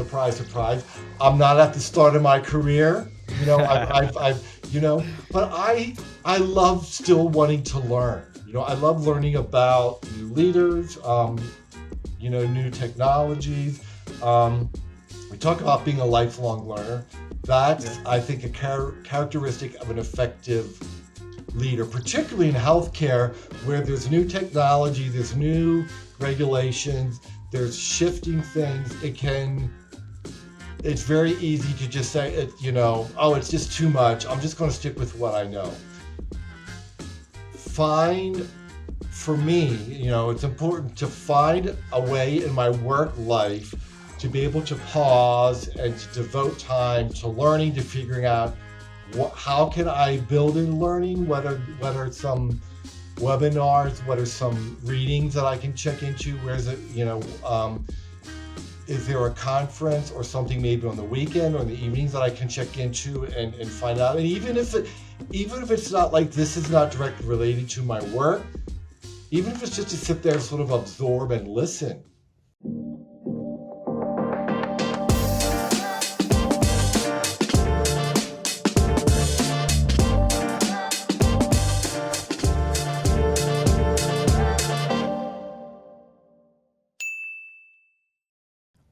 surprise, surprise. I'm not at the start of my career. But I love still wanting to learn. I love learning about new leaders, new technologies. We talk about being a lifelong learner. That's, I think, a characteristic of an effective leader, particularly in healthcare, where there's new technology, there's new regulations, there's shifting things. It's very easy to just say, it's just too much. I'm just going to stick with what I know. For me, it's important to find a way in my work life to be able to pause and to devote time to learning, to figuring out how can I build in learning, whether it's some webinars, whether some readings that I can check into, is there a conference or something maybe on the weekend or in the evenings that I can check into and find out. And even if it's not like this is not directly related to my work, even if it's just to sit there and sort of absorb and listen.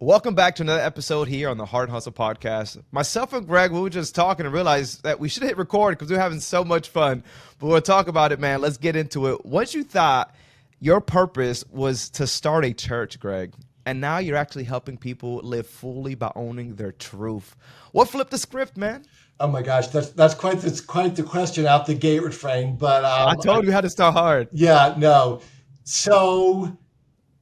Welcome back to another episode here on the Hart Hustle Podcast. Myself and Greg, we were just talking and realized that we should hit record because we're having so much fun. But we'll talk about it, man. Let's get into it. Once you thought your purpose was to start a church, Greg, and now you're actually helping people live fully by owning their truth. What flipped the script, man? Oh my gosh, that's quite the question out the gate, refrain. But I told you how to start hard. Yeah, no. So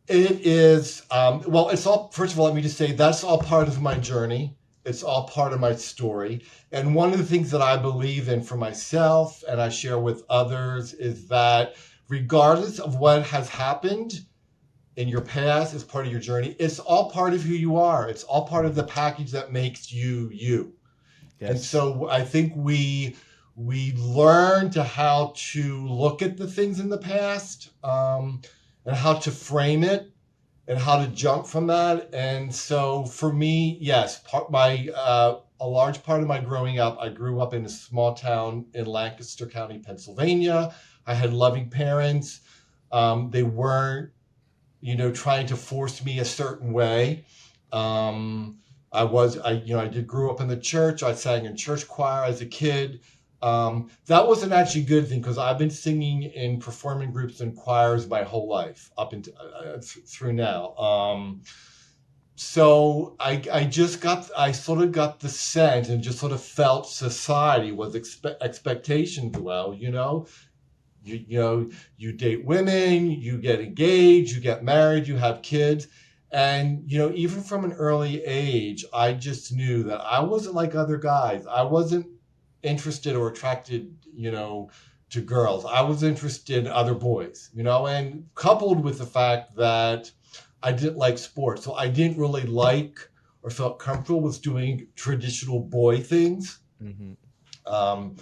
it is, it's all, first of all, let me just say that's all part of my journey. It's all part of my story. And one of the things that I believe in for myself and I share with others is that regardless of what has happened in your past as part of your journey, it's all part of who you are. It's all part of the package that makes you, you. Yes. And so I think we learn to how to look at the things in the past, and how to frame it and how to jump from that. And so for me, yes, a large part of my growing up, I grew up in a small town in Lancaster County, Pennsylvania. I had loving parents. They weren't, trying to force me a certain way. I did grow up in the church. I sang in church choir as a kid. That wasn't actually a good thing because I've been singing in performing groups and choirs my whole life up into through now. So I sort of got the sense and just sort of felt society was expectations. Well, you date women, you get engaged, you get married, you have kids. And, even from an early age, I just knew that I wasn't like other guys. I wasn't interested or attracted, to girls. I was interested in other boys, and coupled with the fact that I didn't like sports. So I didn't really like or felt comfortable with doing traditional boy things. Mm-hmm.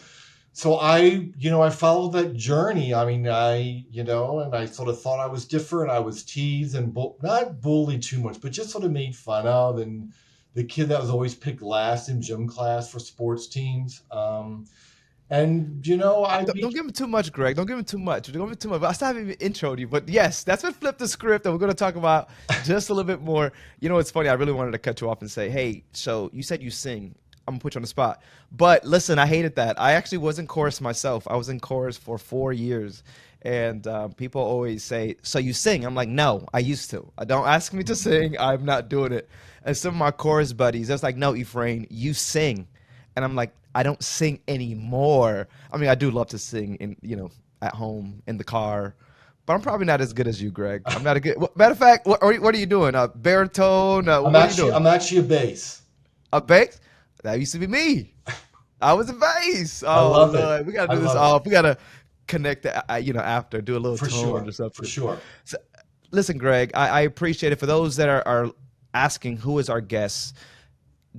So I followed that journey. I mean, and I sort of thought I was different. I was teased and not bullied too much, but just sort of made fun of. And the kid that was always picked last in gym class for sports teams. Don't give him too much, Greg. Don't give him too much. Don't give him too much. I still haven't even introed you, but yes, that's what flipped the script, and we're going to talk about just a little bit more. It's funny. I really wanted to cut you off and say, hey, so you said you sing. I'm gonna put you on the spot. But listen, I hated that. I actually was in chorus myself. I was in chorus for 4 years. And people always say, so you sing? I'm like, no, I used to. Don't ask me to sing. I'm not doing it. And some of my chorus buddies, they're like, no, Ephraim, you sing. And I'm like, I don't sing anymore. I mean, I do love to sing at home, in the car. But I'm probably not as good as you, Greg. I'm not a good. Matter of fact, what are you doing? Baritone? What are you doing? I'm actually a bass. A bass? That used to be me. I was a bass. Oh, I love Lord. it. We gotta do this off. We gotta connect, after, do a little for tone sure. or something. For sure. So, listen, Greg, I appreciate it. For those that are asking who is our guest,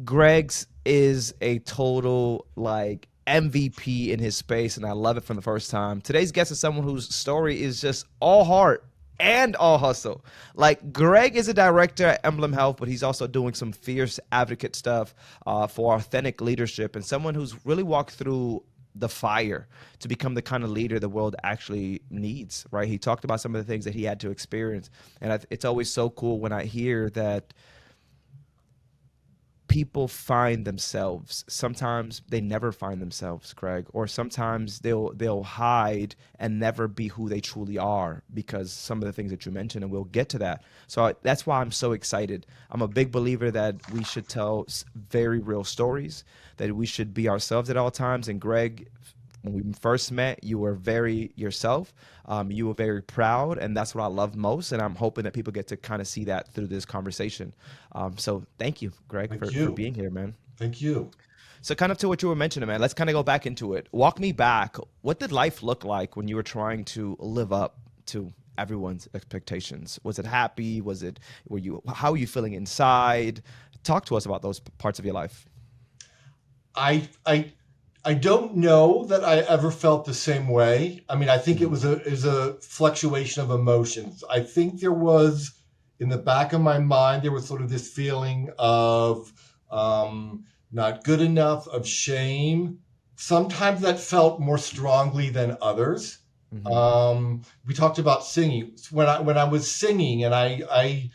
Greg's is a total MVP in his space, and I love it from the first time. Today's guest is someone whose story is just all heart, and all hustle. Like Greg is a director at Emblem Health, but he's also doing some fierce advocate stuff for authentic leadership and someone who's really walked through the fire to become the kind of leader the world actually needs, right? He talked about some of the things that he had to experience. And it's always so cool when I hear that people find themselves. Sometimes they never find themselves, Craig, or sometimes they'll hide and never be who they truly are because some of the things that you mentioned, and we'll get to that. So that's why I'm so excited. I'm a big believer that we should tell very real stories, that we should be ourselves at all times. And Greg, when we first met, you were very yourself. You were very proud, and that's what I love most. And I'm hoping that people get to kind of see that through this conversation. So thank you, Greg, Thank for you. being here, man. Thank you. So kind of to what you were mentioning, man, let's kind of go back into it. Walk me back. What did life look like when you were trying to live up to everyone's expectations? Was it happy? How were you feeling inside? Talk to us about those parts of your life. I I I don't know that I ever felt the same way. I mean, I think Mhm. it was a fluctuation of emotions. I think there was in the back of my mind there was sort of this feeling of not good enough, of shame. Sometimes that felt more strongly than others. Mhm. We talked about singing when I was singing, and I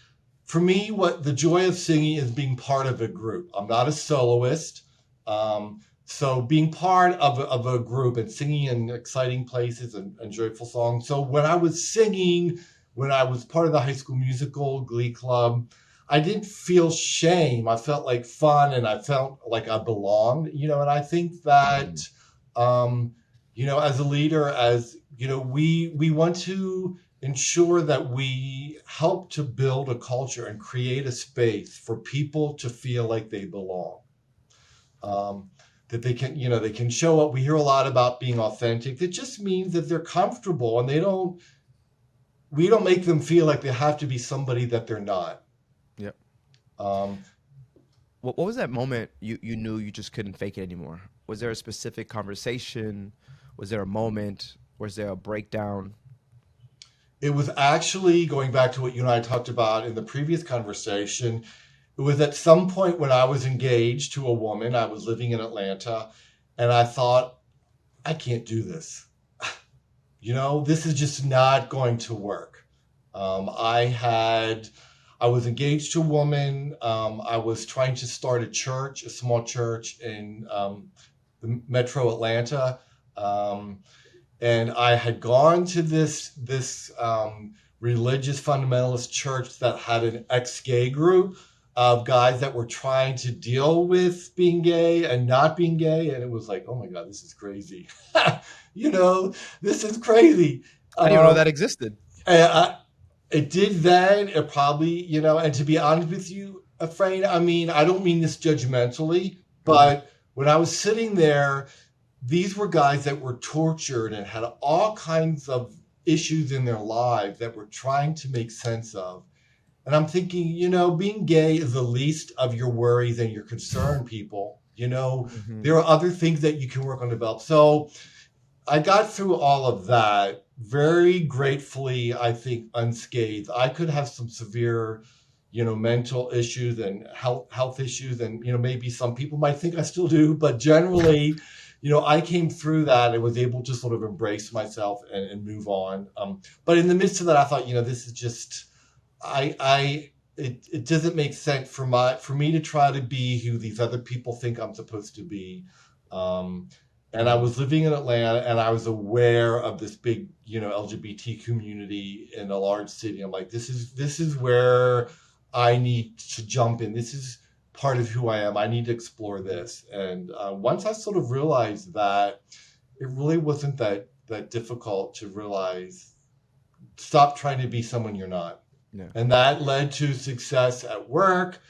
for me, what the joy of singing is being part of a group. I'm not a soloist. So being part of a group and singing in exciting places and joyful songs. So when I was singing, when I was part of the High School Musical Glee Club, I didn't feel shame. I felt like fun, and I felt like I belonged. And I think that Mhm. um, as a leader, as we want to ensure that we help to build a culture and create a space for people to feel like they belong, um, that they can show up. We hear a lot about being authentic. That just means that they're comfortable, and we don't make them feel like they have to be somebody that they're not. Yep. Um, What was that moment you knew you just couldn't fake it anymore? Was there a specific conversation? Was there a moment? Was there a breakdown? it was actually going back to what you and I talked about in the previous conversation. It was at some point when I was engaged to a woman. I was living in Atlanta, and I thought, I can't do this. This is just not going to work. I was engaged to a woman. I was trying to start a church, a small church in the Metro Atlanta, um, and I had gone to this religious fundamentalist church that had an ex-gay group of guys that were trying to deal with being gay and not being gay, and it was like, oh my god, this is crazy. you know, this is crazy. I didn't even know Um, that existed. and it did then. It probably, and to be honest with you, Afrain, I mean, I don't mean this judgmentally, Hmm. but when I was sitting there, these were guys that were tortured and had all kinds of issues in their lives that were trying to make sense of. And I'm thinking, being gay is the least of your worries and your concern, people. Hmm. There are other things that you can work on develop. So I got through all of that very gratefully, I think, unscathed. I could have some severe, mental issues and health issues, and maybe some people might think I still do, but generally, I came through that and was able to sort of embrace myself and move on. But in the midst of that, I thought, this is just it doesn't make sense for me to try to be who these other people think I'm supposed to be. Um, and I Hmm. was living in Atlanta, and I was aware of this big, LGBT community in a large city. I'm like, this is where I need to jump in. This is part of who I am. I need to explore this. And once I sort of realized that, it really wasn't that difficult to realize. Stop trying to be someone you're not. Yeah. And that led to success at work,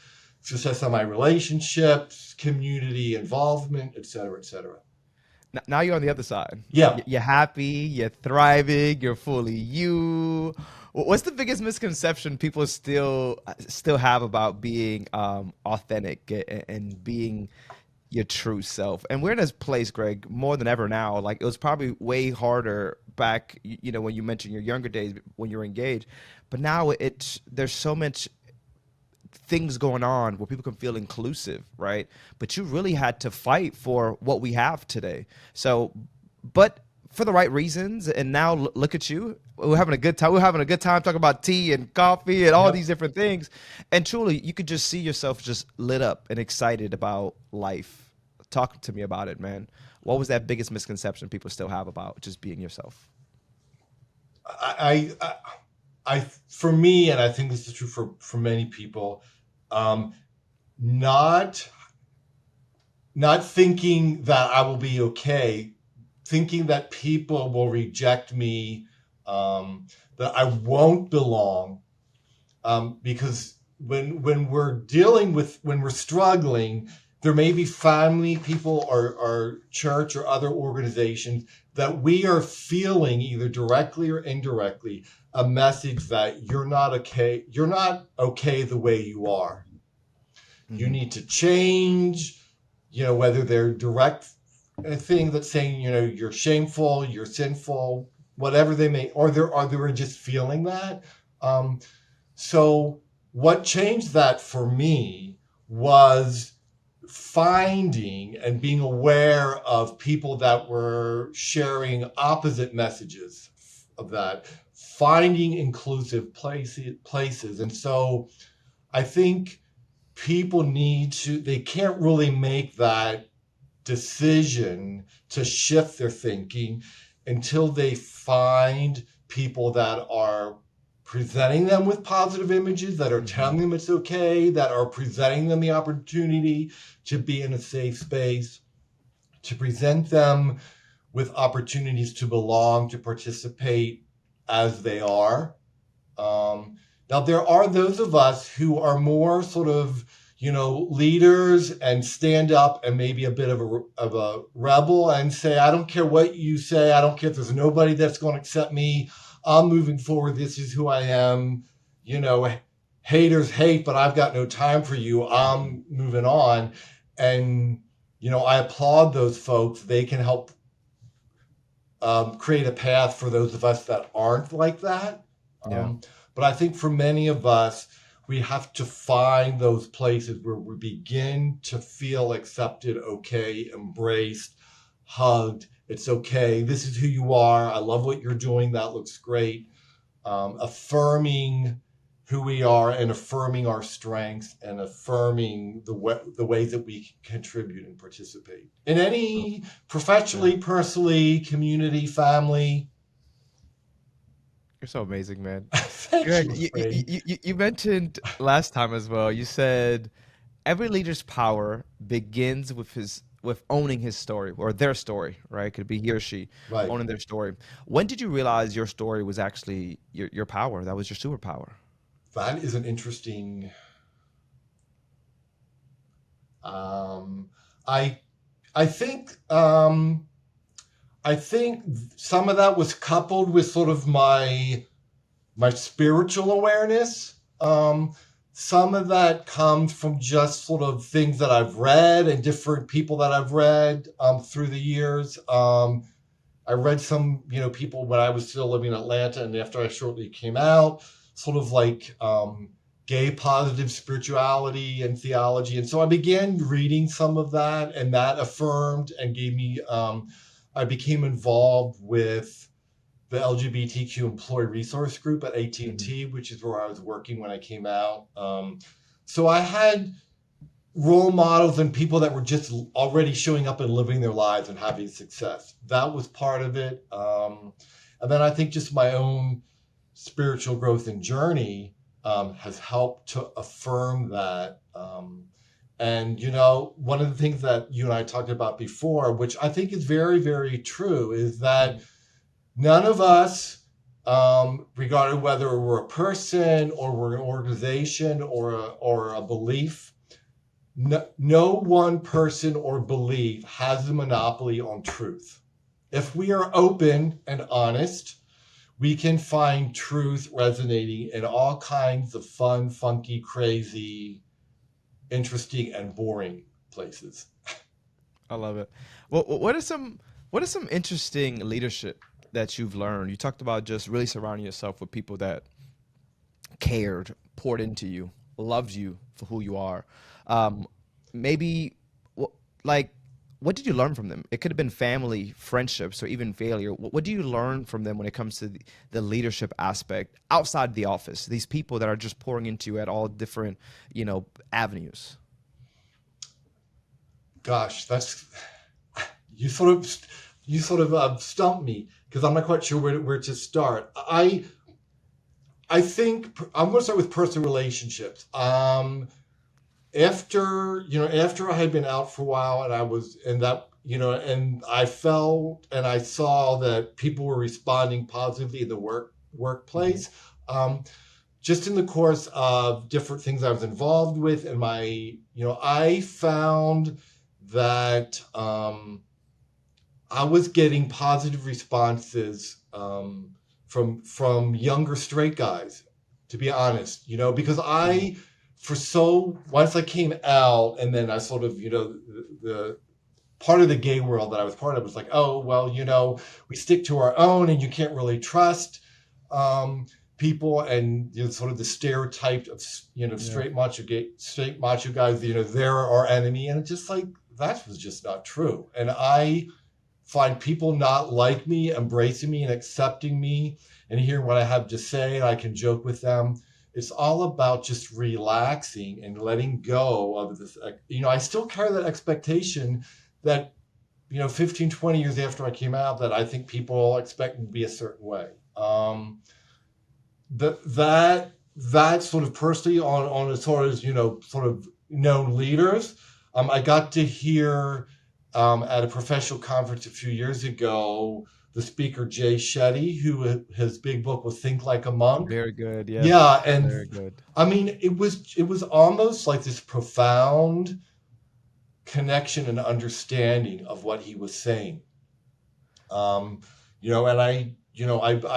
success on my relationships, community involvement, et cetera, et cetera. Now you're on the other side. Yeah. You're happy. You're thriving. You're fully you. What's the biggest misconception people still have about being authentic and being your true self. And we're in this place, Greg, more than ever now. Like it was probably way harder back, when you mentioned your younger days when you were engaged. But now it's there's so much things going on where people can feel inclusive, right? But you really had to fight for what we have today. So, but for the right reasons. And now look at you. We're having a good time. We're having a good time talking about tea and coffee and all Yep. these different things. And truly, you could just see yourself just lit up and excited about life. Talk to me about it, man. What was that biggest misconception people still have about just being yourself? I, I, for me, and I think this is true for many people, um, not not thinking that I will be okay, thinking that people will reject me, that I won't belong, because when we're struggling, there may be family, people, or church or other organizations that we are feeling either directly or indirectly a message that you're not okay the way you are. You Mm-hmm. need to change, whether they're direct thing that's saying, you're shameful, you're sinful, whatever they may, or they're just feeling that. Um, so what changed that for me was finding and being aware of people that were sharing opposite messages of that, finding inclusive places. And so I think people they can't really make that decision to shift their thinking until they find people that are presenting them with positive images, that are Mm-hmm. telling them it's okay, that are presenting them the opportunity to be in a safe space, to present them with opportunities to belong, to participate as they are. um, Now, there are those of us who are more sort of, leaders and stand up and maybe a bit of a rebel and say, I don't care what you say. I don't care if there's nobody that's going to accept me. I'm moving forward. This is who I am. You know, Haters hate, but I've got no time for you. I'm moving on. And, I applaud those folks. They can help create a path for those of us that aren't like that. Yeah. But I think for many of us, we have to find those places where we begin to feel accepted, okay, embraced, hugged. It's okay. This is who you are. I love what you're doing. That looks great. Affirming who we are and affirming our strengths and affirming the ways that we contribute and participate in any Yeah. professionally, personally, community, family. You're so amazing, man. Thank Greg, you, you, you, Afraid. you mentioned last time as well. You said every leader's power begins with owning his story or their story, right? Could be he or she Right. owning their story. When did you realize your story was actually your power? That was your superpower. That is an interesting. Um, I I think I think some of that was coupled with sort of my spiritual awareness. Some of that comes from just sort of things that I've read and different people that I've read through the years. I read some, people when I was still living in Atlanta and after I shortly came out, sort of like gay positive spirituality and theology. And so I began reading some of that, and that affirmed and gave me, I became involved with the LGBTQ employee resource group at Hmm. AT&T, which is where I was working when I came out. So I had role models and people that were just already showing up and living their lives and having success. That was part of it. And then I think just my own spiritual growth and journey has helped to affirm that. And, one of the things that you and I talked about before, which I think is very, very true, is that none of us, regarding whether we're a person or we're an organization or a belief, no one person or belief has the monopoly on truth. If we are open and honest, we can find truth resonating in all kinds of fun, funky, crazy, interesting, and boring places. I love it. Well, what are some interesting leadership that you've learned? You talked about just really surrounding yourself with people that cared, poured into you, loved you for who you are. Um, maybe like what did you learn from them? It could have been family, friendships, or even failure. What do you learn from them when it comes to the leadership aspect outside the office? These people that are just pouring into you at all different, avenues. Gosh, that's you sort of stumped me because I'm not quite sure where to start. I think I'm going to start with personal relationships. After I had been out for a while and I was and that and I felt and I saw that people were responding positively in the Hmm. workplace. Just in the course of different things I was involved with, and I found that I was getting positive responses from younger straight guys, to be honest, because Hmm. once I came out, and then I sort of, the part of the gay world that I was part of was like, oh, well, we stick to our own and you can't really trust um, people. And sort of the stereotype of, Yeah. straight macho guys, they're our enemy. And it's just like, that was just not true. And I find people not like me, embracing me and accepting me and hearing what I have to say, and I can joke with them. It's all about just relaxing and letting go of this. I still carry that expectation that, 15, 20 years after I came out, that I think people expect me to be a certain way. That sort of personally on as far as sort of known leaders. I got to hear at a professional conference a few years ago the speaker Jay Shetty, who his big book was Think Like a Monk. Very good. Yeah, Yes. and Very good. I mean it was almost like this profound connection and understanding of what he was saying. Um, and I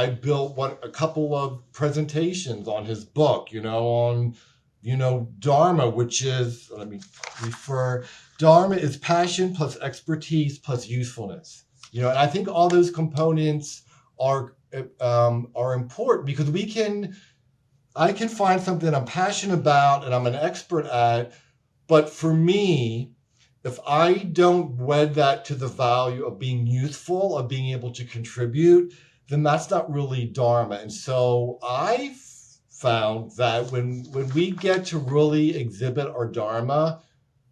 built a couple of presentations on his book, on, Dharma, which is, let me refer, Dharma is passion plus expertise plus usefulness. And I think all those components are important because I can find something I'm passionate about and I'm an expert at, but for me, if I don't wed that to the value of being youthful, of being able to contribute, then that's not really Dharma. And so I found that when we get to really exhibit our Dharma,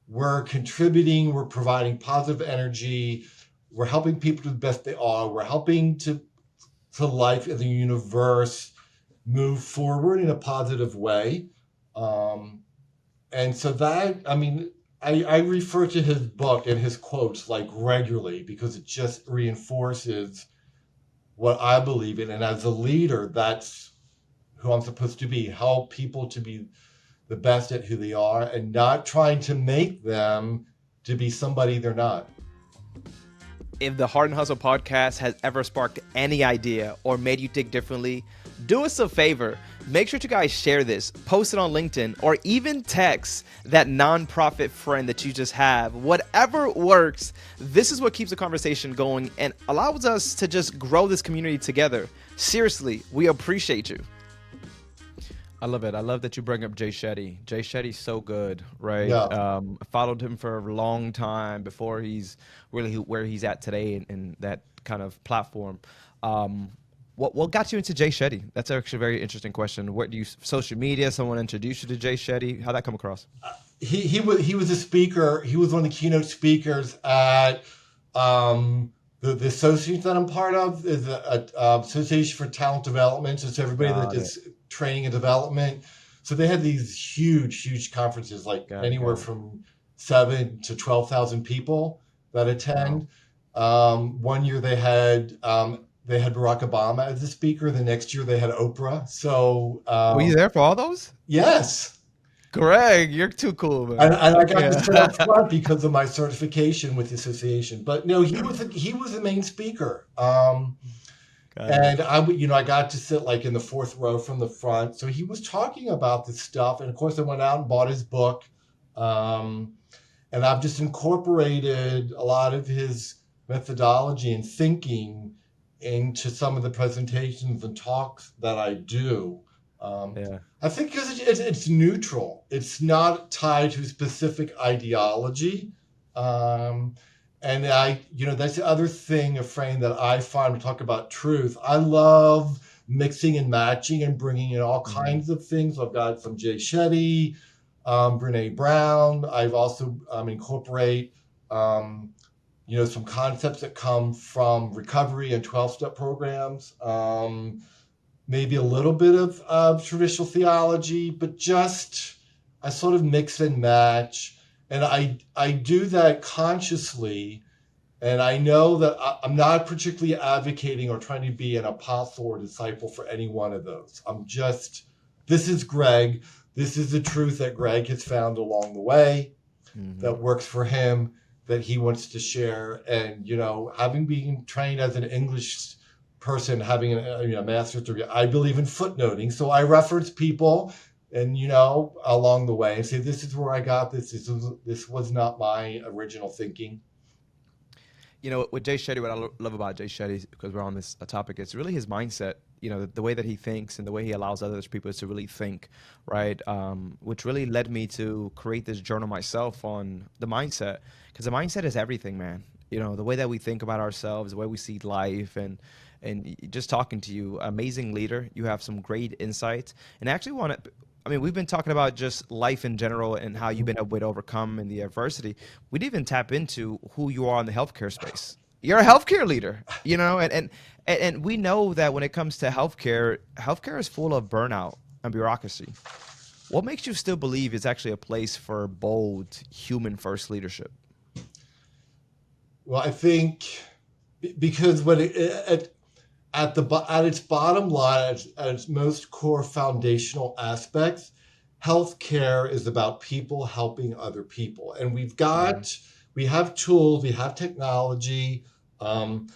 we're contributing, we're providing positive energy, we're helping people do the best they are, we're helping to life in the universe move forward in a positive way. Um, and so that, I mean, I refer to his book and his quotes like regularly because it just reinforces what I believe in. And as a leader, that's who I'm supposed to be, help people to be the best at who they are and not trying to make them to be somebody they're not. If the Heart and Hustle podcast has ever sparked any idea or made you think differently, do us a favor. Make sure to guys share this, post it on LinkedIn, or even text that nonprofit friend that you just have. Whatever works, this is what keeps the conversation going and allows us to just grow this community together. Seriously, we appreciate you. I love it. I love that you bring up Jay Shetty. Jay Shetty's so good, right? Yeah. I followed him for a long time before he's really where he's at today in that kind of platform. What got you into Jay Shetty? That's actually a very interesting question. What do you social media? Someone introduced you to Jay Shetty? How'd that come across? He was a speaker. He was one of the keynote speakers at the association that I'm part of is a Association for Talent Development. So it's everybody that Got it. does training and development. So they had these huge conferences, like Got it. anywhere Got it. from 7 to 12,000 people that Wow. attend. One year they had Barack Obama as a speaker. The next year they had Oprah. So Were you there for all those? yes, Greg, you're too cool, and, man. and I got Okay. to sit up front because of my certification with the association. But no, he was the main speaker. Got it. And I got to sit like in the fourth row from the front. So he was talking about this stuff, and of course, I went out and bought his book. Um, And I've just incorporated a lot of his methodology and thinking into some of the presentations and talks that I do. Um, Yeah. I think because it's neutral, it's not tied to specific ideology. Um, and that's the other thing, a frame that I find, we talk about truth. I love mixing and matching and bringing in all Mhm. kinds of things. I've got some Jay Shetty, Brene Brown. I've also incorporate some concepts that come from recovery and 12-step programs. Maybe a little bit of traditional theology, but just I sort of mix and match, and I do that consciously. And I know that I'm not particularly advocating or trying to be an apostle or disciple for any one of those. This is Greg. This is the truth that Greg has found along the way Mhm. that works for him, that he wants to share. And, having been trained as an English person, having a master's degree, I believe in footnoting. So I reference people and, along the way and say, this is where I got this. This was not my original thinking. With Jay Shetty, what I love about Jay Shetty, because we're on this topic, it's really his mindset. The way that he thinks and the way he allows other people to really think, right? Which really led me to create this journal myself on the mindset, because the mindset is everything, man. The way that we think about ourselves, the way we see life, and just talking to you, amazing leader. You have some great insights, and I actually want to. I mean, we've been talking about just life in general and how you've been able to overcome in the adversity. We didn't even tap into who you are in the healthcare space. You're a healthcare leader, and we know that when it comes to healthcare, healthcare is full of burnout and bureaucracy. What makes you still believe it's actually a place for bold human first leadership? Well, I think because when at its bottom line, at its most core foundational aspects, healthcare is about people helping other people, and Mhm. we have tools, we have technology, um,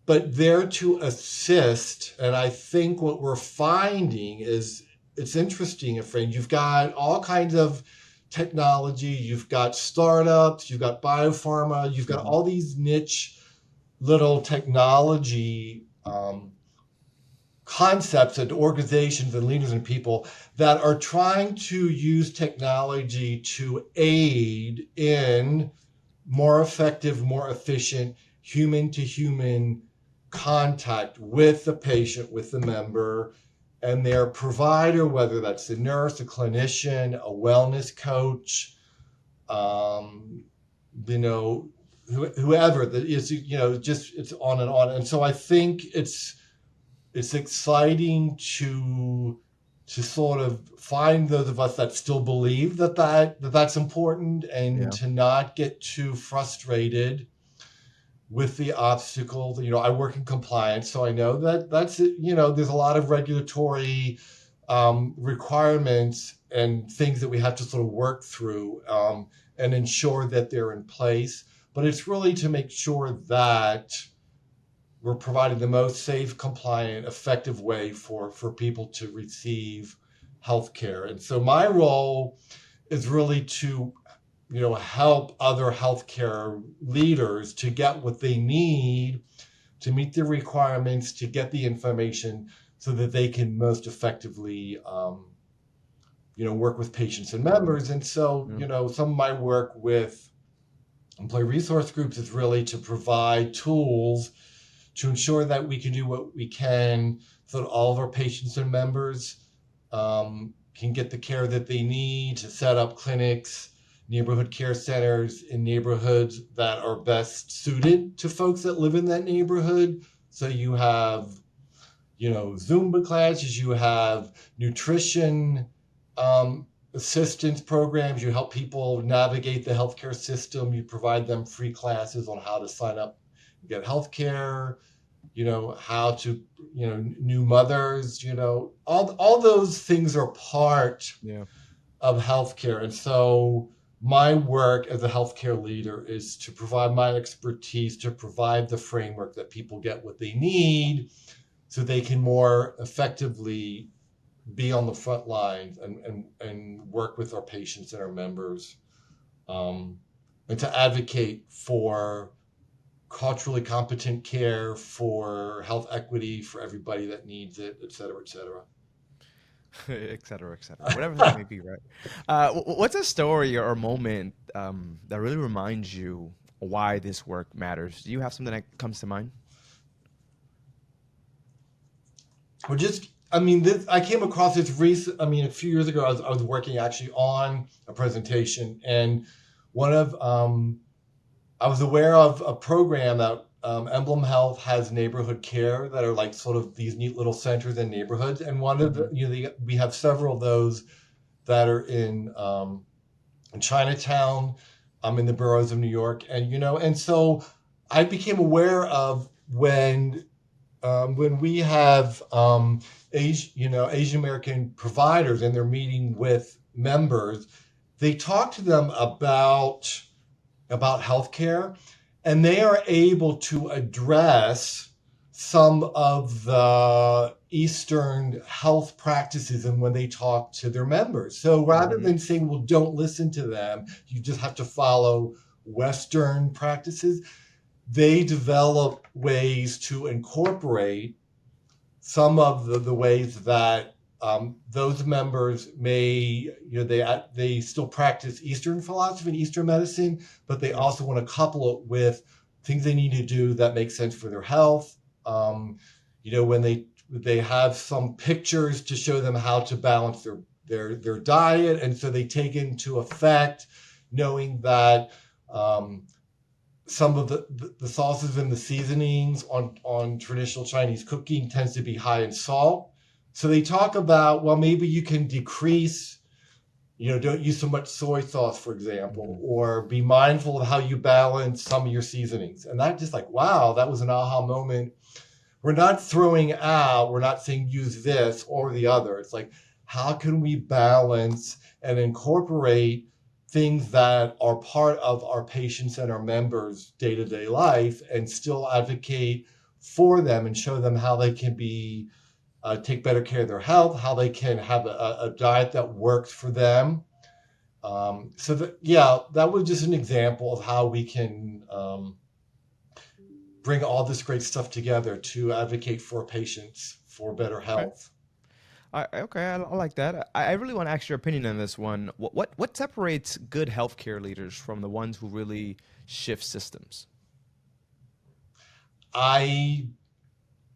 but they're to assist. And I think what we're finding is it's interesting, Efrain. You've got all kinds of technology, you've got startups, you've got biopharma, you've got Mhm. all these niche little technology concepts and organizations and leaders and people that are trying to use technology to aid in more effective, more efficient human to human contact with the patient, with the member, and their provider, whether that's a nurse, a clinician, a wellness coach, um, you know, whoever that is, just it's on and on. And so I think it's exciting to sort of find those of us that still believe that's important, and Yeah. to not get too frustrated with the obstacles. I work in compliance, so I know there's a lot of regulatory requirements and things that we have to sort of work through, and ensure that they're in place. But it's really to make sure that we're providing the most safe, compliant, effective way for people to receive healthcare. And so my role is really to help other healthcare leaders to get what they need to meet the requirements, to get the information so that they can most effectively work with patients and members. And so Yeah. some of my work with employee resource groups is really to provide tools to ensure that we can do what we can so that all of our patients and members can get the care that they need, to set up clinics, neighborhood care centers in neighborhoods that are best suited to folks that live in that neighborhood. So you have, Zumba classes, you have nutrition assistance programs, you help people navigate the healthcare system, you provide them free classes on how to sign up and get healthcare, how to, new mothers, all those things are part Yeah. of healthcare. And so my work as a healthcare leader is to provide my expertise, to provide the framework that people get what they need so they can more effectively be on the front lines and work with our patients and our members. Um, and to advocate for culturally competent care, for health equity for everybody that needs it, et cetera, et cetera. Et cetera, et cetera. Whatever that may be, right? What's a story or moment that really reminds you why this work matters? Do you have something that comes to mind? Or just, I mean, this, I came across this recent, I mean, a few years ago, I was working actually on a presentation, and one of, I was aware of a program that Emblem Health has neighborhood care that are like sort of these neat little centers in neighborhoods. And one of the, Hmm. we have several of those that are in Chinatown, in the boroughs of New York. And, and so I became aware of when we have Asian American providers and they're meeting with members, they talk to them about healthcare, and they are able to address some of the Eastern health practices and when they talk to their members. So rather Hmm. than saying, well, don't listen to them, you just have to follow Western practices, they develop ways to incorporate some of the ways that those members may, they still practice Eastern philosophy and Eastern medicine, but they Yep. also want to couple it with things they need to do that make sense for their health. When they have some pictures to show them how to balance their diet, and so they take into effect knowing that some of the sauces and the seasonings on traditional Chinese cooking tends to be high in salt. So they talk about, well, maybe you can decrease, don't use so much soy sauce, for example, Hmm. or be mindful of how you balance some of your seasonings. And that just like, wow, that was an aha moment. We're not saying use this or the other. It's like, how can we balance and incorporate things that are part of our patients and our members' day to day life and still advocate for them and show them how they can take better care of their health, how they can have a diet that works for them. So that, yeah, that was just an example of how we can bring all this great stuff together to advocate for patients for better Okay. health. Okay, I like that. I really want to ask your opinion on this one. What separates good healthcare leaders from the ones who really shift systems? I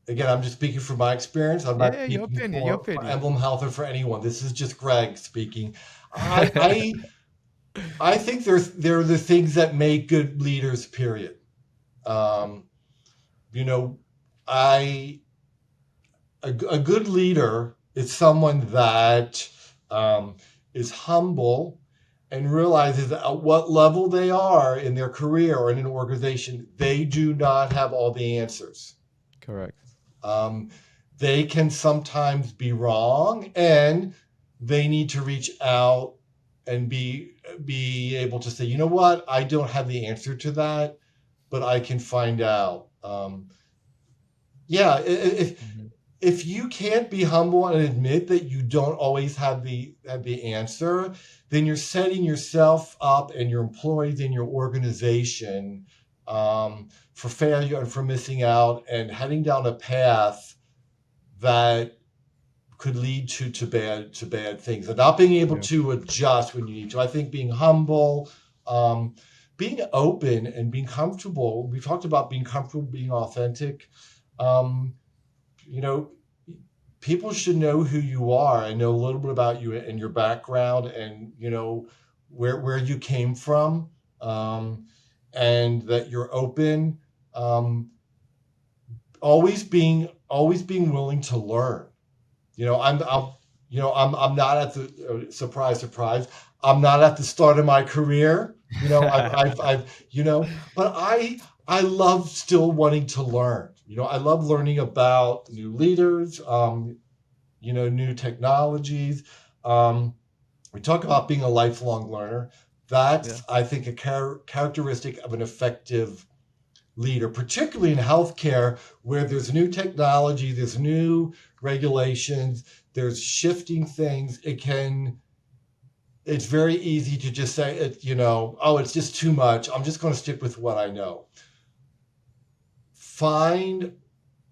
Again, I'm just speaking from my experience. I'm not Yeah, your speaking opinion, your for opinion. Emblem Health or for anyone. This is just Greg speaking. I I I think there are the things that make good leaders. Period. Um, you know, I a good leader is someone that um, is humble and realizes at what level they are in their career or in an organization, they do not have all the answers. Correct. Um, they can sometimes be wrong, and they need to reach out and be able to say, you know what, I don't have the answer to that, but I can find out. Yeah, Hmm. if you can't be humble and admit that you don't always have the answer, then you're setting yourself up and your employees in your organization for failure and for missing out and heading down a path that could lead to bad things and not being able Yeah. to adjust when you need to. I think being humble, um, being open, and being comfortable. We talked about being comfortable, being authentic. Um, you know, People should know who you are and know a little bit about you and your background, and where you came from, um, and that you're open. Um, always being willing to learn. I'm I'm not at the surprise. I'm not at the start of my career. But I love still wanting to learn. I love learning about new leaders, new technologies. Um, we talk about being a lifelong learner. Yeah. That's, I think, a characteristic of an effective leader, particularly in healthcare, where there's new technology, there's new regulations, there's shifting things. it's very easy to just say it, oh, it's just too much. I'm just going to stick with what I know. Find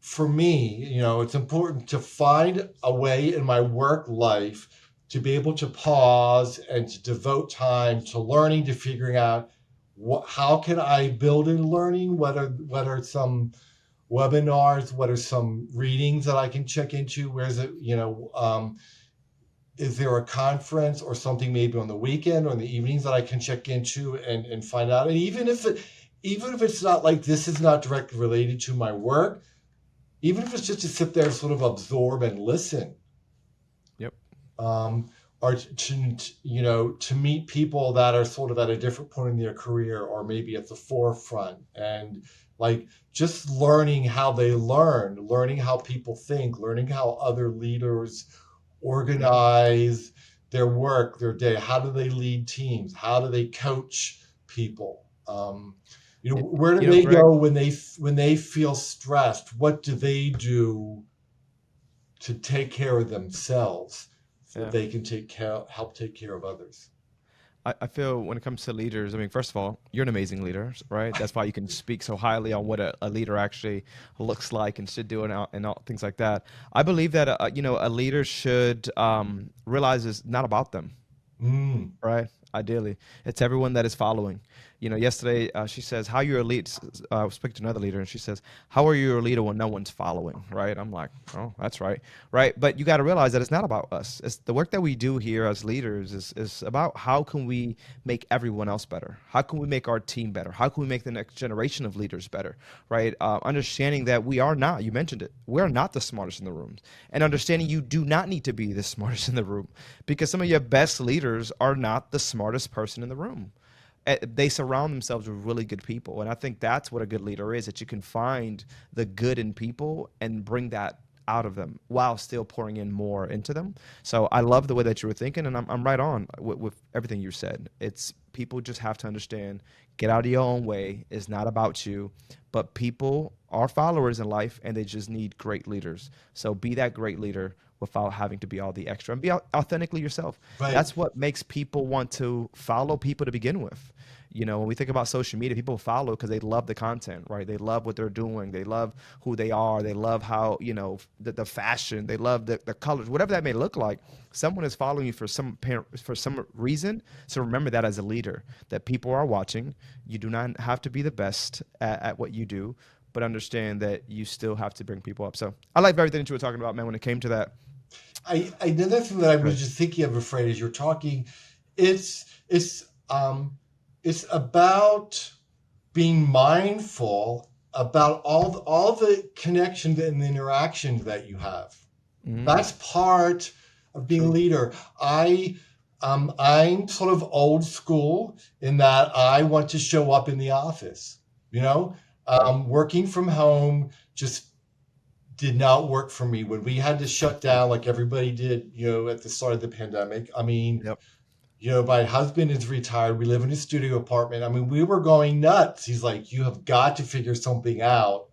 For me, it's important to find a way in my work life to be able to pause and to devote time to learning, to figuring out how can I build in learning, what are some webinars, what are some readings that I can check into, where is it, is there a conference or something maybe on the weekend or in the evenings that I can check into and find out. And even if it's not like this is not directly related to my work, even if it's just to sit there and sort of absorb and listen, Yep. um, or to meet people that are sort of at a different point in their career or maybe at the forefront, and like just learning how they learning how people think, learning how other leaders Hmm. organize their work, their day. How do they lead teams? How do they coach people? Where do they Greg. go when they feel stressed? What do they do to take care of themselves so that Yeah. they can help take care of others? I feel when it comes to leaders, I mean, first of all, you're an amazing leader, right? That's why you can speak so highly on what a leader actually looks like and should do and all things like that. I believe that a leader should realize it's not about them, Mm, right? Ideally, it's everyone that is following. Yesterday she says, "How you're a lead?" I was speaking to another leader, and she says, "How are you a leader when no one's following?" Right? I'm like, "Oh, that's right, right." But you got to realize that it's not about us. It's the work that we do here as leaders is about how can we make everyone else better? How can we make our team better? How can we make the next generation of leaders better? Right? Understanding that we are not. You mentioned it. We are not the smartest in the room, and understanding you do not need to be the smartest in the room, because some of your best leaders are not the smartest person in the room. They surround themselves with really good people, and I think that's what a good leader is, that you can find the good in people and bring that out of them while still pouring in more into them. So I love the way that you were thinking, and I'm right on with everything you said. It's people just have to understand, get out of your own way. It's not about you, but people are followers in life, and they just need great leaders. So be that great leader without having to be all the extra, and be authentically yourself. right. That's what makes people want to follow people to begin with. When we think about social media, people follow because they love the content, right? They love what they're doing. They love who they are. They love how, the fashion. They love the colors, whatever that may look like. Someone is following you for some reason. So remember that as a leader, that people are watching. You do not have to be the best at what you do, but understand that you still have to bring people up. So I like everything that you were talking about, man, when it came to that. Another thing that I was Good. just thinking of, afraid, as you're talking, it's it's um it's about being mindful about all the connections and the interactions that you have. Mm, That's part of being a true. leader. I'm sort of old school in that I want to show up in the office. You know, Right. Working from home just did not work for me when we had to shut down like everybody did. At the start of the pandemic. I mean, Yep. my husband is retired. We live in a studio apartment. I mean, we were going nuts. He's like, "You have got to figure something out."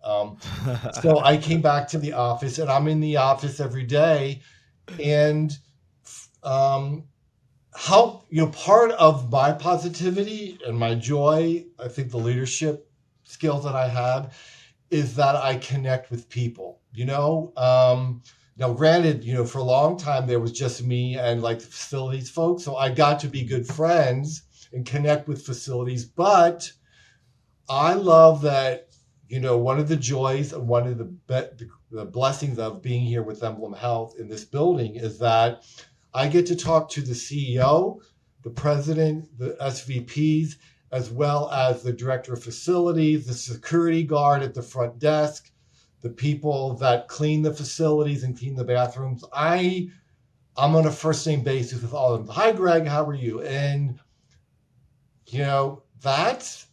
So I came back to the office, and I'm in the office every day. And um, how part of my positivity and my joy, I think the leadership skills that I have, is that I connect with people. Now, granted, for a long time there was just me and like the facilities folks, so I got to be good friends and connect with facilities. But I love that. One of the joys and one of the blessings of being here with Emblem Health in this building is that I get to talk to the CEO, the president, the SVPs, as well as the director of facilities, the security guard at the front desk, the people that clean the facilities and clean the bathrooms. I'm on a first name basis with all of them. Hi, Greg, how are you? And that's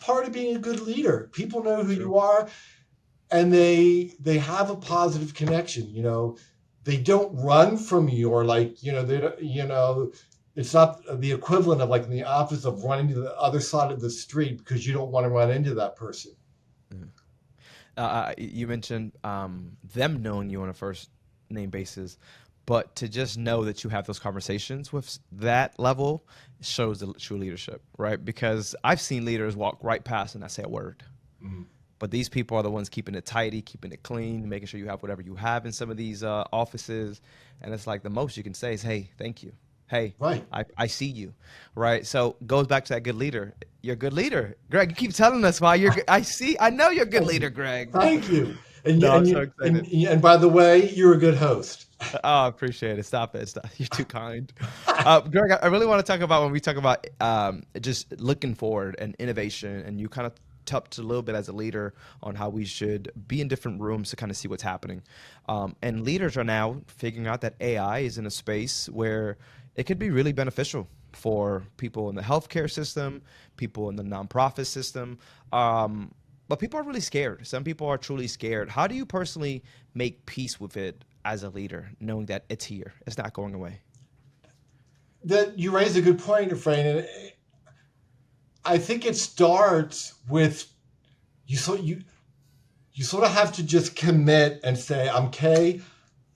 part of being a good leader. People know who True. you are, and they have a positive connection. They don't run from you, or like they don't, it's not the equivalent of like in the office of running to the other side of the street because you don't want to run into that person. You mentioned them knowing you on a first name basis, But to just know that you have those conversations with that level shows the true leadership, right? Because I've seen leaders walk right past and not say a word. Mhm. But these people are the ones keeping it tidy, keeping it clean, making sure you have whatever you have in some of these offices. And it's like the most you can say is, hey, thank you. Hey, Right. I see you, right? So goes back to that good leader. You're a good leader, Greg. You keep telling us why you're. I know you're a good Thank you. leader, Greg. Thank you. No, I'm so excited. And by the way, you're a good host. Oh, I appreciate it. Stop it. Stop. You're too kind. Greg, I really want to talk about when we talk about just looking forward and innovation, and you kind of touched a little bit as a leader on how we should be in different rooms to kind of see what's happening. And leaders are now figuring out that AI is in a space where it could be really beneficial for people in the healthcare system, people in the nonprofit system. But people are really scared. Some people are truly scared. How do you personally make peace with it as a leader, knowing that it's here, it's not going away? That you raise a good point, Efrain, and I think it starts with you. So you sort of have to just commit and say, "Okay,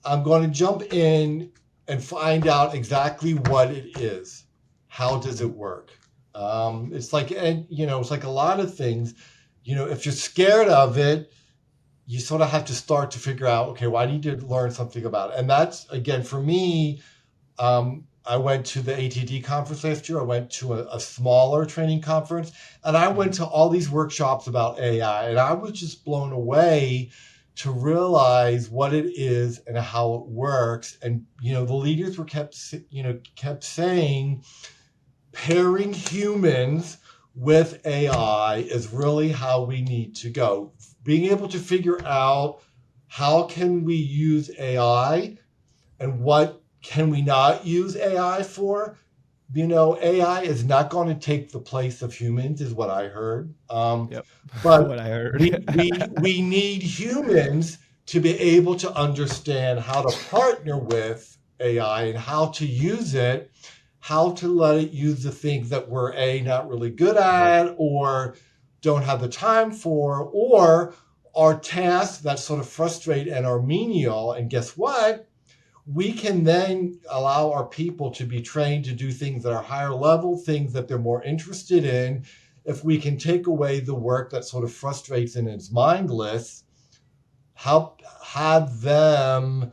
I'm going to jump in and find out exactly what it is. How does it work?" It's like, and it's like a lot of things. If you're scared of it, you sort of have to start to figure out, okay, well, I need to learn something about it. And that's, again, for me, I went to the ATD conference last year. I went to a smaller training conference, and I went to all these workshops about AI, and I was just blown away to realize what it is and how it works. And, the leaders kept saying, pairing humans with AI is really how we need to go. Being able to figure out how can we use AI and what can we not use AI for. AI is not going to take the place of humans, is what I heard. Yep. But What I heard. we need humans to be able to understand how to partner with AI and how to use it, how to let it use the things that we're not really good at or don't have the time for, or are tasks that sort of frustrate and are menial. And guess what? We can then allow our people to be trained to do things that are higher level, things that they're more interested in. If we can take away the work that sort of frustrates and is mindless, help have them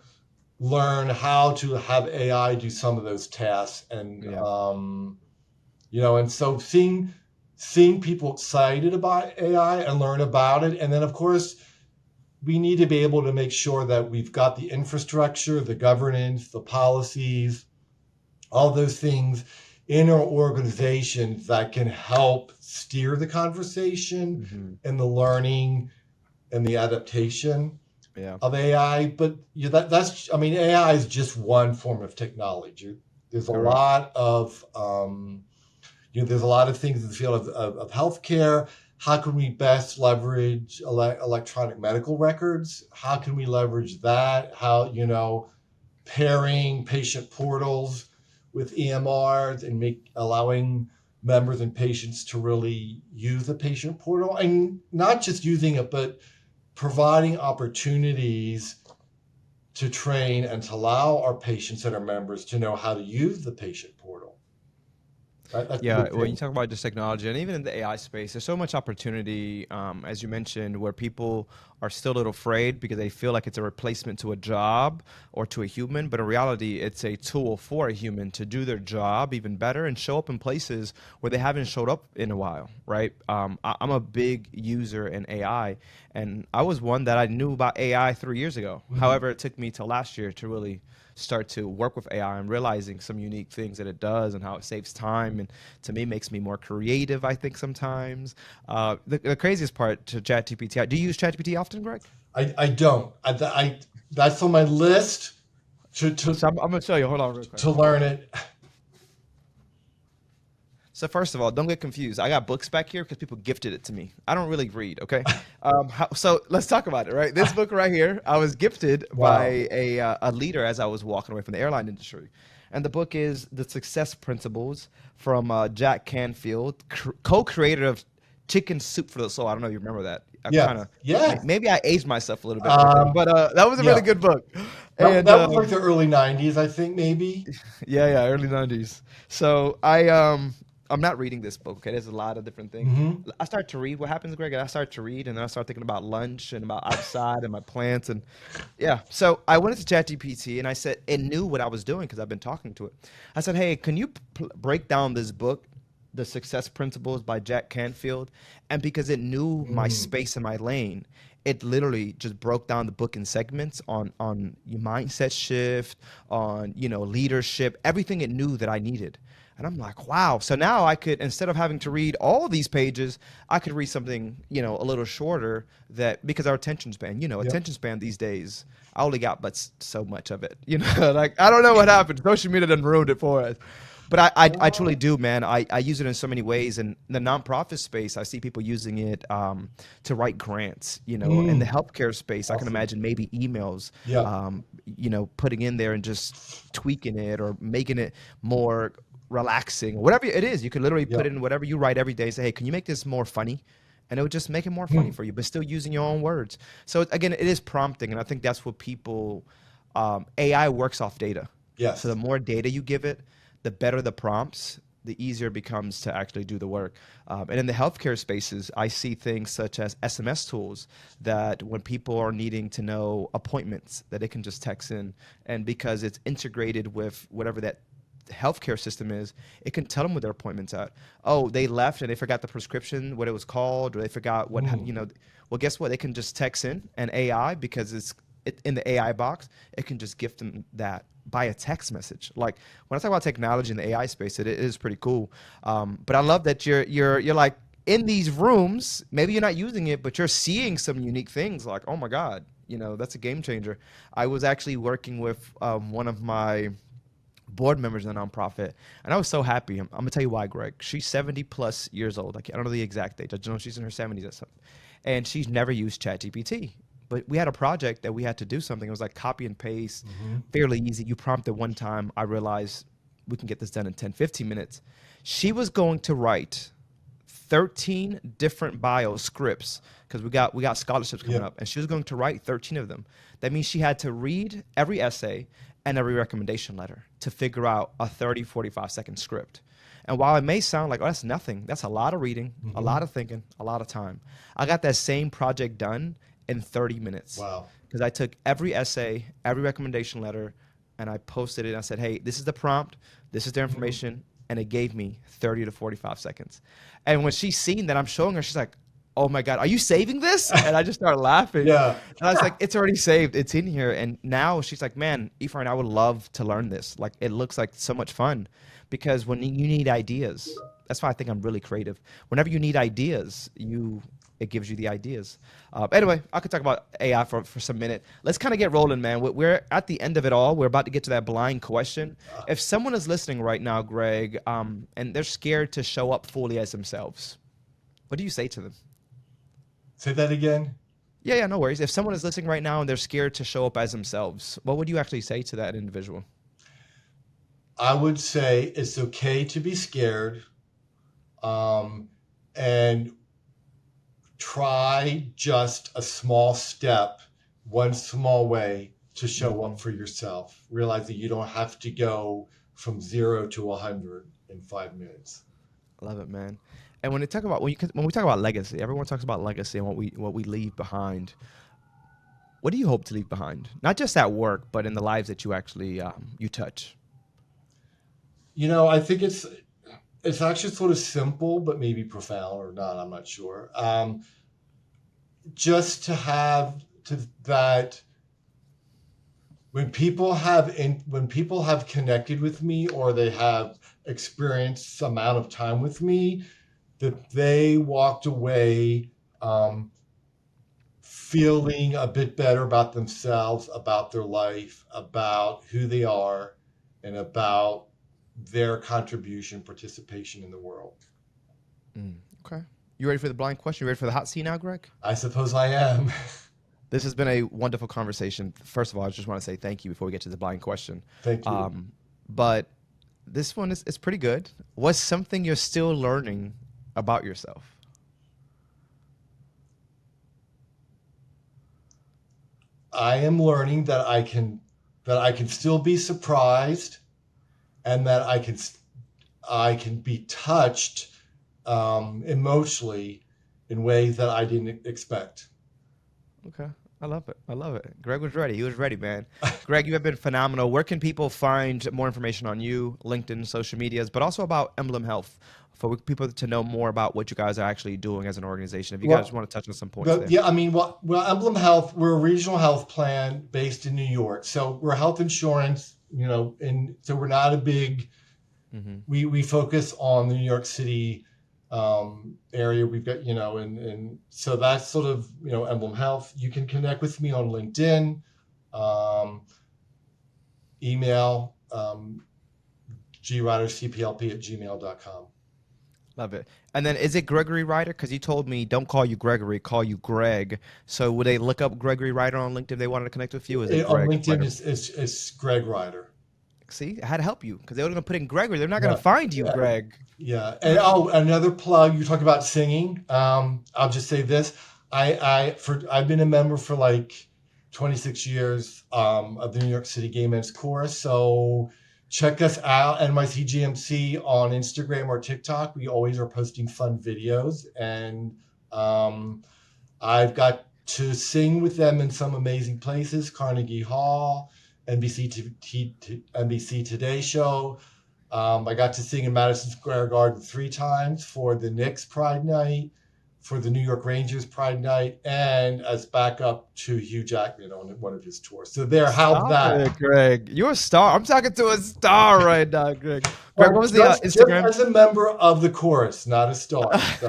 learn how to have AI do some of those tasks. And, Yeah. and so seeing people excited about AI and learn about it. And then, of course, we need to be able to make sure that we've got the infrastructure, the governance, the policies, all those things in our organizations that can help steer the conversation and the learning and the adaptation of AI. But AI is just one form of technology. There's a Correct. lot of there's a lot of things in the field of healthcare. How can we best leverage electronic medical records? How can we leverage that? How, pairing patient portals with EMRs and allowing members and patients to really use the patient portal, and not just using it, but providing opportunities to train and to allow our patients and our members to know how to use the patient portal. Right? That's a Yeah, big when you thing. talk about just technology and even in the AI space, there's so much opportunity, as you mentioned, where people are still a little afraid because they feel like it's a replacement to a job or to a human. But in reality, it's a tool for a human to do their job even better and show up in places where they haven't showed up in a while, right? I'm a big user in AI, and I was one that I knew about AI 3 years ago. However, it took me till last year to really start to work with AI and realizing some unique things that it does and how it saves time and to me makes me more creative, I think sometimes. The craziest part to ChatGPT, do you use ChatGPT often, Greg? I don't. That's on my list to So to I'm gonna show you. Hold on, real quick. to learn it. So first of all, don't get confused. I got books back here because people gifted it to me. I don't really read, okay? So let's talk about it, right? This book right here, I was gifted Wow. by a leader as I was walking away from the airline industry. And the book is The Success Principles from Jack Canfield, co-creator of Chicken Soup for the Soul. I don't know if you remember that. I kind Yes. of Yes. maybe I aged myself a little bit right there, Um, but that was a really yeah. good book. That, And that was like the early 90s, I think, maybe. yeah, early 90s. So I'm not reading this book. Okay, there's a lot of different things. Hmm. I start to read. What happens, Greg? I start to read, and then I start thinking about lunch and about outside and my plants, and yeah. So I went into ChatGPT and I said it knew what I was doing because I've been talking to it. I said, hey, can you break down this book, The Success Principles by Jack Canfield? And because it knew my Mm. space and my lane, it literally just broke down the book in segments on your mindset shift, on leadership, everything it knew that I needed. And I'm like, wow. So now I could, instead of having to read all these pages, I could read something, a little shorter that because our attention span, Yep. attention span these days, I only got but so much of it. Like I don't know what happened. Social media done ruined it for us. But I truly do, man. I use it in so many ways. And in the nonprofit space, I see people using it to write grants. In the Mm. healthcare space, I can Awesome. imagine maybe emails, Yep. putting in there and just tweaking it or making it more relaxing or whatever it is. You could literally put Yep. in whatever you write every day. Say, hey, can you make this more funny? And it would just make it more funny Mm. for you, but still using your own words. So again, it is prompting, and I think that's what people. AI works off data. So the Yes. more data you give it, the better the prompts, the easier it becomes to actually do the work. And in the healthcare spaces, I see things such as SMS tools that when people are needing to know appointments, that they can just text in. And because it's integrated with whatever that healthcare system is, it can tell them what their appointment's at. Oh, they left and they forgot the prescription, what it was called, or they forgot what, Mm. well, guess what? They can just text in and AI, because in the AI box, it can just gift them that by a text message. Like when I talk about technology in the AI space, it is pretty cool. But I love that you're like in these rooms. Maybe you're not using it, but you're seeing some unique things. Like, oh my God, that's a game changer. I was actually working with one of my board members in a nonprofit, and I was so happy. I'm gonna tell you why, Greg. She's 70 plus years old. I don't know the exact age. I just know she's in her 70s or something, and she's never used ChatGPT. But we had a project that we had to do something. It was like copy and paste, Hmm. fairly easy. You prompt it one time. I realized we can get this done in 10, 15 minutes. She was going to write 13 different bio scripts because we got scholarships coming Yep. up, and she was going to write 13 of them. That means she had to read every essay and every recommendation letter to figure out a 30, 45-second script. And while it may sound like, oh, that's nothing, that's a lot of reading, a Hmm. lot of thinking, a lot of time. I got that same project done in 30 minutes Wow. because I took every essay, every recommendation letter, and I posted it. And I said, hey, this is the prompt, this is their Hmm. information, and it gave me 30 to 45 seconds. And when she's seen that I'm showing her, she's like, oh my God, are you saving this? And I just started laughing. Yeah. And I was like, it's already saved. It's in here. And now she's like, man, Ephraim, I would love to learn this. Like, it looks like so much fun because when you need ideas, that's why I think I'm really creative. Whenever you need ideas, it gives you the ideas. Anyway, I could talk about AI for some minute. Let's kind of get rolling, man. We're at the end of it all. We're about to get to that blind question. If someone is listening right now, Greg, and they're scared to show up fully as themselves, what do you say to them? Say that again. Yeah, no worries. If someone is listening right now and they're scared to show up as themselves, what would you actually say to that individual? I would say it's okay to be scared, um, and try just a small step, one small way to show Hmm. up for yourself. Realize that you don't have to go from 0 to 100 in 5 minutes. I love it, man. And when they talk about when we talk about legacy, everyone talks about legacy and what we leave behind. What do you hope to leave behind? Not just at work, but in the lives that you actually you touch. I think it's actually sort of simple, but maybe profound or not. I'm not sure. Just to have to that when people have connected with me or they have experienced some amount of time with me, that they walked away feeling a bit better about themselves, about their life, about who they are, and about their contribution, participation in the world. Mm, okay. You ready for the blind question? You ready for the hot seat now, Greg? I suppose I am. This has been a wonderful conversation. First of all, I just want to say thank you before we get to the blind question. Thank you. Um, but this one is pretty good. What's something you're still learning about yourself? I am learning that I can still be surprised, and that I can be touched emotionally in ways that I didn't expect. Okay. I love it. I love it. Greg was ready. He was ready, man. Greg, you have been phenomenal. Where can people find more information on you, LinkedIn, social medias, but also about Emblem Health for people to know more about what you guys are actually doing as an organization? If you guys Well, want to touch on some points but there. yeah, I mean, well, Emblem Health, we're a regional health plan based in New York, so we're health insurance, and so we're not a big. Hmm. We focus on the New York City area. We've got, and so that's sort of, Emblem Health. You can connect with me on LinkedIn, um, email, gridercplp@gmail.com. Love it. And then is it Gregory Ryder? Because you told me don't call you Gregory, call you Greg. So would they look up Gregory Ryder on LinkedIn if they wanted to connect with you? Is it On Greg LinkedIn, Ryder? it's Greg Ryder. See, I had to help you because they were going to put in Gregory. They're not going to Yeah. find you, Yeah. Greg. Yeah. And another plug, you talk about singing. I'll just say this. I've been a member for like 26 years of the New York City Gay Men's Chorus. So check us out, NYCGMC, on Instagram or TikTok. We always are posting fun videos. And I've got to sing with them in some amazing places: Carnegie Hall, NBC Today Show. I got to sing in Madison Square Garden 3 times for the Knicks Pride Night, for the New York Rangers Pride Night, and as backup to Hugh Jackman on one of his tours. So there, how's Stop that? it, Greg. You're a star. I'm talking to a star right now, Greg. Greg, what Well, was the just Instagram? as a member of the chorus, not a star. So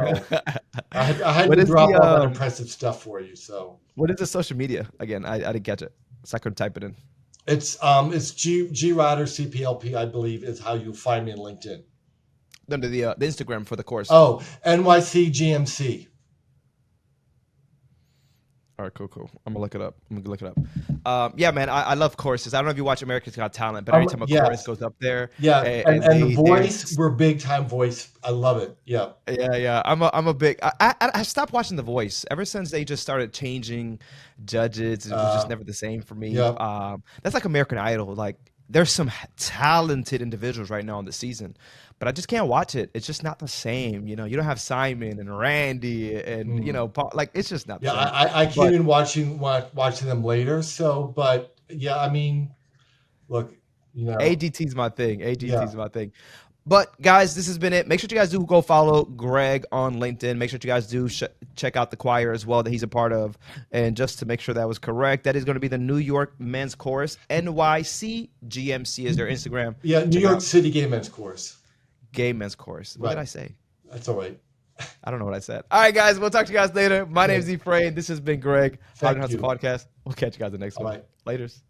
I had What to is the drop all that impressive stuff for you. So what is the social media again? I didn't catch it, so I couldn't type it in. it's G Rider CPLP, I believe, is how you'll find me on LinkedIn. Under the Instagram for the course. Oh, NYCGMC. All right, cool, cool. I'm gonna look it up. I'm gonna look it up. Yeah, man, I love choruses. I don't know if you watch America's Got Talent, but every time a chorus Yes. goes up there, Yeah, and and and the they voice, we're big time voice. I love it. Yeah. yeah, yeah. I'm a big. I stopped watching The Voice ever since they just started changing judges. It was just Uh, never the same for me. yeah. That's like American Idol. Like there's some talented individuals right now on the season, but I just can't watch it. It's just not the same. You don't have Simon and Randy and Mm. Paul. Like it's just not the Yeah, same. I came But in watching them later. So, but yeah, I mean, look, AGT's my thing. AGT's yeah, my thing. But guys, this has been it. Make sure you guys do go follow Greg on LinkedIn. Make sure you guys do check out the choir as well that he's a part of. And just to make sure that was correct, that is going to be the New York Men's Chorus. NYCGMC is their Instagram. yeah. New Check it York out. City Gay Men's Chorus. Gay Men's Chorus. What did Right. I say? That's all right. I don't know what I said. All right, guys. We'll talk to you guys later. My Yeah. name's Efrain. This has been Greg. Hard Thank Hustle you. Podcast. We'll catch you guys in the next All one. right. Laters.